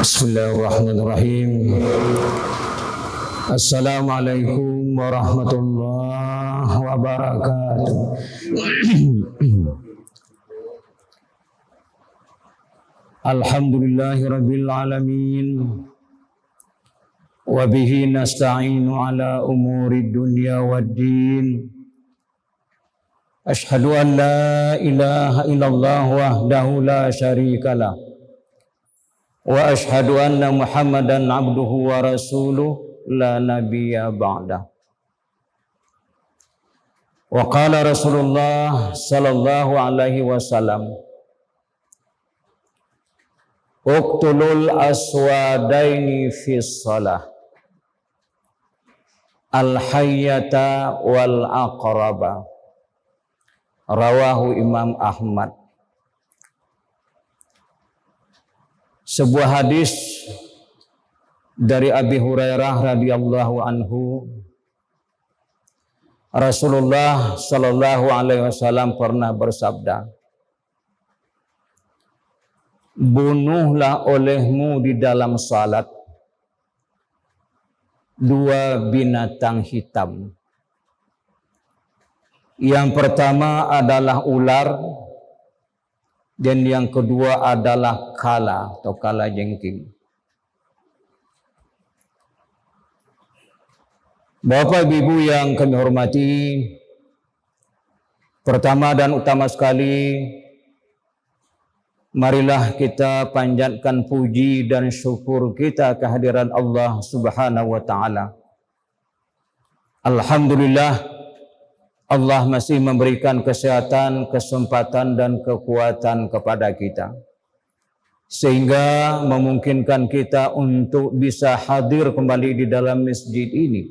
Bismillahirrahmanirrahim. Assalamualaikum warahmatullahi wabarakatuh. Alhamdulillahirabbil alamin. Wa bihi nasta'inu ala umuri dunya waddin. Ashhadu an la ilaha illallah wahdahu la syarikalah. Wa ashhadu anna Muhammadan abduhu wa rasuluh la nabiyya ba'dah. Wa qala Rasulullah sallallahu alaihi wasallam, uqtulul aswadaini fis shalah, al hayyata wal aqraba. Rawahu Imam Ahmad. Sebuah hadis dari Abi Hurairah radhiyallahu anhu, Rasulullah sallallahu alaihi wasallam pernah bersabda, bunuhlah olehmu di dalam salat dua binatang hitam. Yang pertama adalah ular, dan yang kedua adalah kala atau kala jengking. Bapak Ibu yang kami hormati, pertama dan utama sekali, marilah kita panjatkan puji dan syukur kita kehadiran Allah Subhanahu wa taala. Alhamdulillah, Allah masih memberikan kesehatan, kesempatan dan kekuatan kepada kita, sehingga memungkinkan kita untuk bisa hadir kembali di dalam masjid ini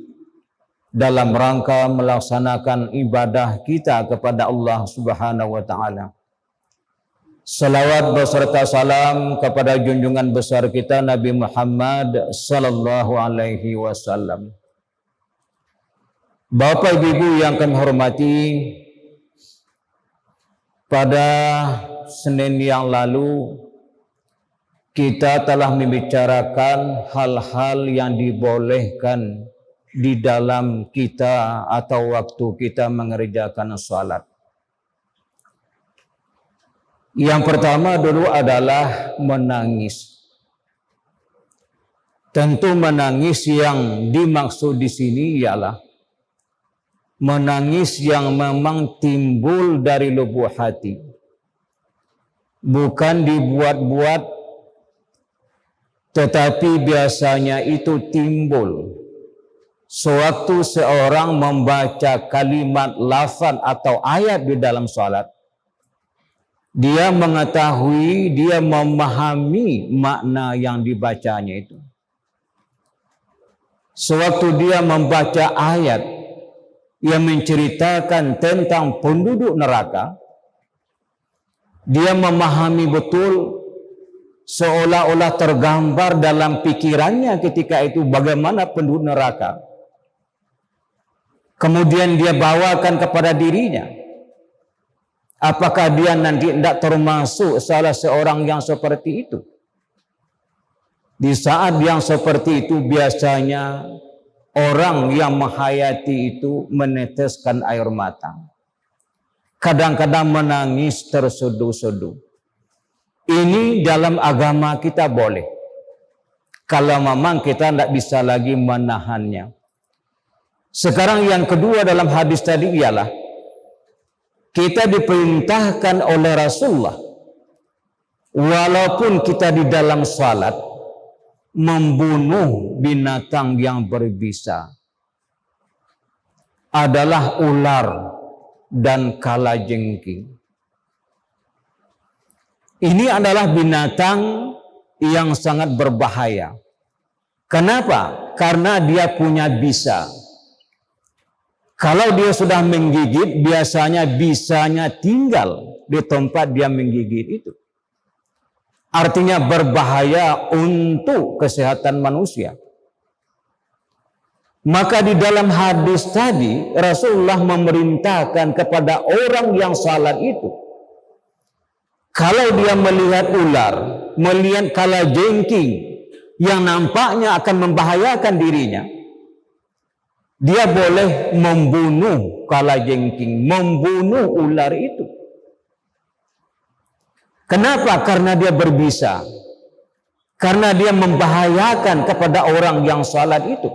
dalam rangka melaksanakan ibadah kita kepada Allah Subhanahu wa taala. Salawat beserta salam kepada junjungan besar kita Nabi Muhammad sallallahu alaihi wasallam. Bapak Ibu yang kami hormati, pada Senin yang lalu kita telah membicarakan hal-hal yang dibolehkan di dalam kita atau waktu kita mengerjakan salat. Yang pertama dulu adalah menangis. Tentu menangis yang dimaksud di sini ialah menangis yang memang timbul dari lubuk hati, bukan dibuat-buat, tetapi biasanya itu timbul sewaktu seorang membaca kalimat lafaz atau ayat di dalam salat. Dia mengetahui, dia memahami makna yang dibacanya itu. Sewaktu dia membaca ayat yang menceritakan tentang penduduk neraka, dia memahami betul, seolah-olah tergambar dalam pikirannya ketika itu bagaimana penduduk neraka. Kemudian dia bawakan kepada dirinya. Apakah dia nanti tidak termasuk salah seorang yang seperti itu? Di saat yang seperti itu biasanya orang yang menghayati itu meneteskan air mata. Kadang-kadang menangis terseduh-seduh. Ini dalam agama kita boleh, kalau memang kita tidak bisa lagi menahannya. Sekarang yang kedua dalam hadis tadi ialah kita diperintahkan oleh Rasulullah, walaupun kita di dalam salat, membunuh binatang yang berbisa, adalah ular dan kalajengking. Ini adalah binatang yang sangat berbahaya. Kenapa? Karena dia punya bisa. Kalau dia sudah menggigit, biasanya bisanya tinggal di tempat dia menggigit itu. Artinya berbahaya untuk kesehatan manusia. Maka di dalam hadis tadi Rasulullah memerintahkan kepada orang yang salat itu, kalau dia melihat ular, melihat kalajengking yang nampaknya akan membahayakan dirinya, dia boleh membunuh kalajengking, membunuh ular itu. Kenapa? Karena dia berbisa. Karena dia membahayakan kepada orang yang salat itu.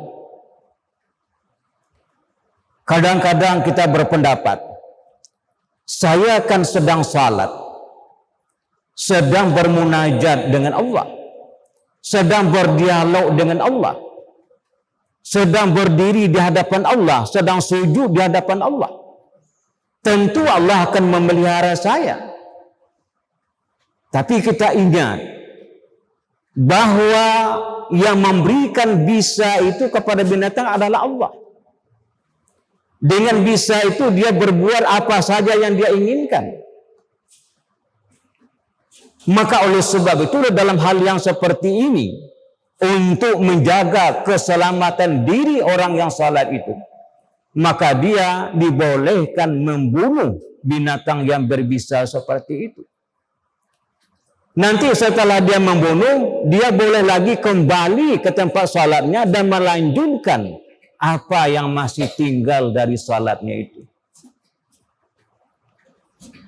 Kadang-kadang kita berpendapat, saya kan sedang salat, sedang bermunajat dengan Allah, sedang berdialog dengan Allah, sedang berdiri di hadapan Allah, sedang sujud di hadapan Allah. Tentu Allah akan memelihara saya. Tapi kita ingat bahwa yang memberikan bisa itu kepada binatang adalah Allah. Dengan bisa itu dia berbuat apa saja yang dia inginkan. Maka oleh sebab itu dalam hal yang seperti ini, untuk menjaga keselamatan diri orang yang salat itu, maka dia dibolehkan membunuh binatang yang berbisa seperti itu. Nanti setelah dia membunuh, dia boleh lagi kembali ke tempat salatnya dan melanjutkan apa yang masih tinggal dari salatnya itu.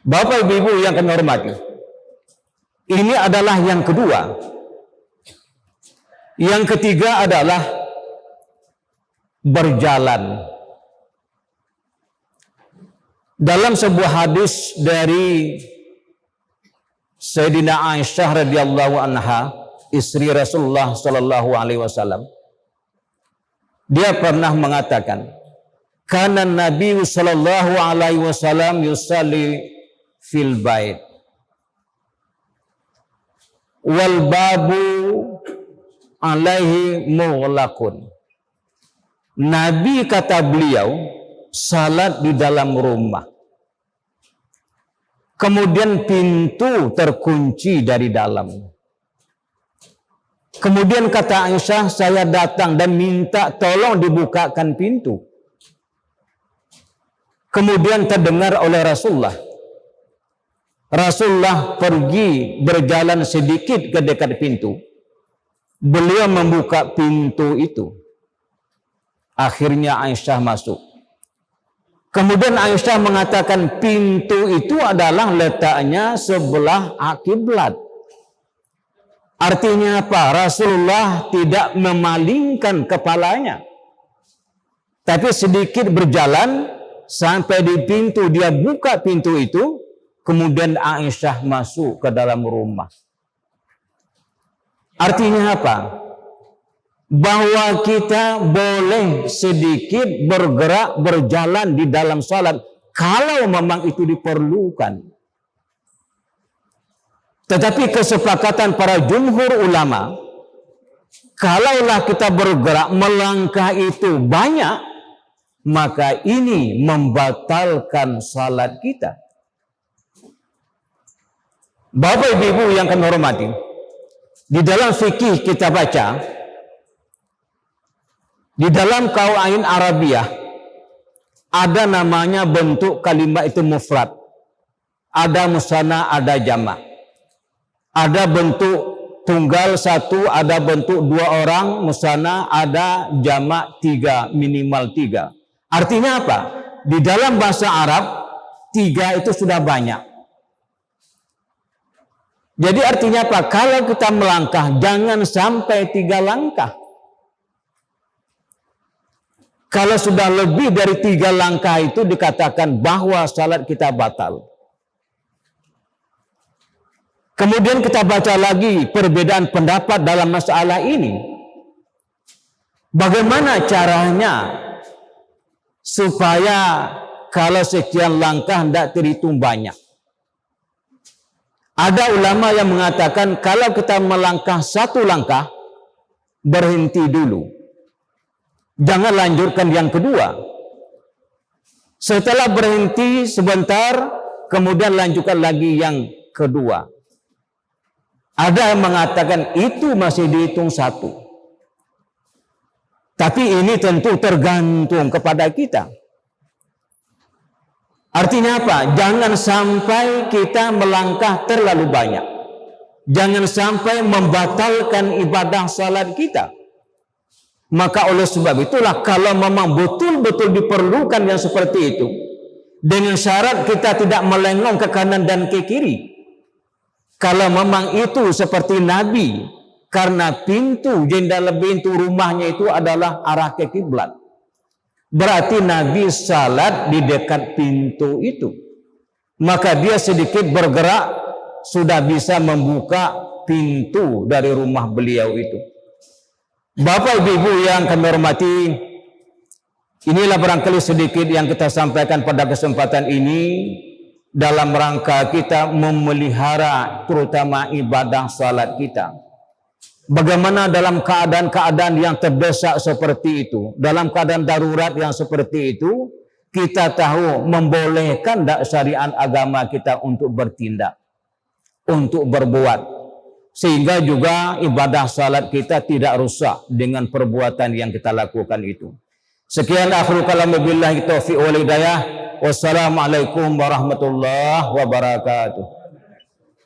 Bapak Ibu yang kami hormati, ini adalah yang kedua. Yang ketiga adalah berjalan. Dalam sebuah hadis dari Sayyidina Aisyah radhiyallahu anha, istri Rasulullah sallallahu alaihi wasallam, dia pernah mengatakan, kana Nabi sallallahu alaihi wasallam yusalli fil bait wal babu alaihi mughlaqun. Nabi, kata beliau, salat di dalam rumah, kemudian pintu terkunci dari dalam. Kemudian kata Aisyah, saya datang dan minta tolong dibukakan pintu. Kemudian terdengar oleh Rasulullah. Rasulullah pergi berjalan sedikit ke dekat pintu. Beliau membuka pintu itu. Akhirnya Aisyah masuk. Kemudian Aisyah mengatakan pintu itu adalah letaknya sebelah kiblat. Artinya apa? Rasulullah tidak memalingkan kepalanya. Tapi sedikit berjalan sampai di pintu, dia buka pintu itu, kemudian Aisyah masuk ke dalam rumah. Artinya apa? Bahwa kita boleh sedikit bergerak, berjalan di dalam salat kalau memang itu diperlukan. Tetapi kesepakatan para jumhur ulama, kalaulah kita bergerak melangkah itu banyak, maka ini membatalkan salat kita. Bapak Ibu yang kami hormati, di dalam fikih kita baca, di dalam Qawaid Arabiyah ada namanya bentuk kalimat itu mufrad. Ada musanna, ada jamak. Ada bentuk tunggal satu, ada bentuk dua orang, musanna, ada jamak tiga, minimal tiga. Artinya apa? Di dalam bahasa Arab, tiga itu sudah banyak. Jadi artinya apa? Kalau kita melangkah, jangan sampai 3 langkah. Kalau sudah lebih dari 3 langkah itu dikatakan bahwa salat kita batal. Kemudian kita baca lagi perbedaan pendapat dalam masalah ini. Bagaimana caranya supaya kalau sekian langkah tidak terhitung banyak? Ada ulama yang mengatakan kalau kita melangkah 1 langkah, berhenti dulu. Jangan lanjutkan yang kedua. Setelah berhenti sebentar, kemudian lanjutkan lagi yang kedua. Ada yang mengatakan itu masih dihitung 1. Tapi ini tentu tergantung kepada kita. Artinya apa? Jangan sampai kita melangkah terlalu banyak. Jangan sampai membatalkan ibadah salat kita. Maka oleh sebab itulah kalau memang betul-betul diperlukan yang seperti itu, dengan syarat kita tidak melengong ke kanan dan ke kiri. Kalau memang itu seperti Nabi, karena jendela pintu rumahnya itu adalah arah ke kiblat, berarti Nabi salat di dekat pintu itu. Maka dia sedikit bergerak sudah bisa membuka pintu dari rumah beliau itu. Bapak Ibu yang kami hormati, inilah barangkali sedikit yang kita sampaikan pada kesempatan ini dalam rangka kita memelihara terutama ibadah salat kita. Bagaimana dalam keadaan-keadaan yang terdesak seperti itu, dalam keadaan darurat yang seperti itu, kita tahu membolehkan syariat agama kita untuk bertindak, untuk berbuat. Sehingga juga ibadah salat kita tidak rusak dengan perbuatan yang kita lakukan itu. Sekian akhirul kalam, billahi taufiq wal hidayah. Wassalamualaikum warahmatullahi wabarakatuh.